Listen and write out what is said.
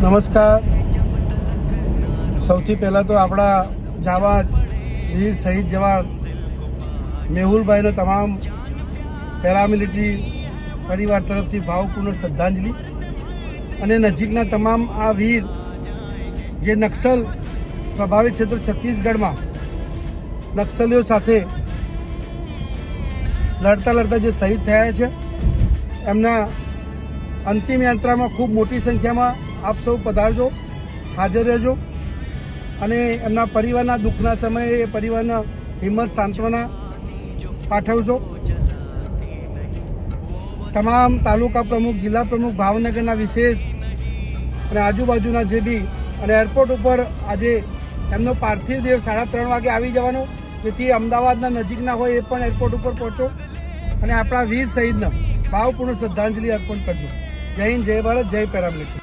નમસ્કાર. સૌથી પહેલાં તો આપણા જાવાન વીર શહીદ જવાન મેહુલભાઈને તમામ પેરામિલિટરી પરિવાર તરફથી ભાવપૂર્ણ શ્રદ્ધાંજલિ અને નજીકના તમામ આ વીર જે નક્સલ પ્રભાવિત ક્ષેત્ર છત્તીસગઢમાં નક્સલીઓ સાથે લડતા જે શહીદ થયા છે એમના અંતિમ યાત્રામાં ખૂબ મોટી સંખ્યામાં આપ સૌ પધારજો, હાજર રહેજો અને એમના પરિવારના દુઃખના સમયે એ પરિવારના હિંમત સાંત્વના પાઠવજો. તમામ તાલુકા પ્રમુખ, જિલ્લા પ્રમુખ ભાવનગરના વિશેષ અને આજુબાજુના જે બી અને એરપોર્ટ ઉપર આજે એમનો પાર્થિવ દેહ 3:30 વાગે આવી જવાનો, જેથી અમદાવાદના નજીકના હોય એ પણ એરપોર્ટ ઉપર પહોંચો અને આપણા વીર શહીદને ભાવપૂર્ણ શ્રદ્ધાંજલિ અર્પણ કરજો. જય હિન્દ, જય ભારત, જય પેરામિલિટરી.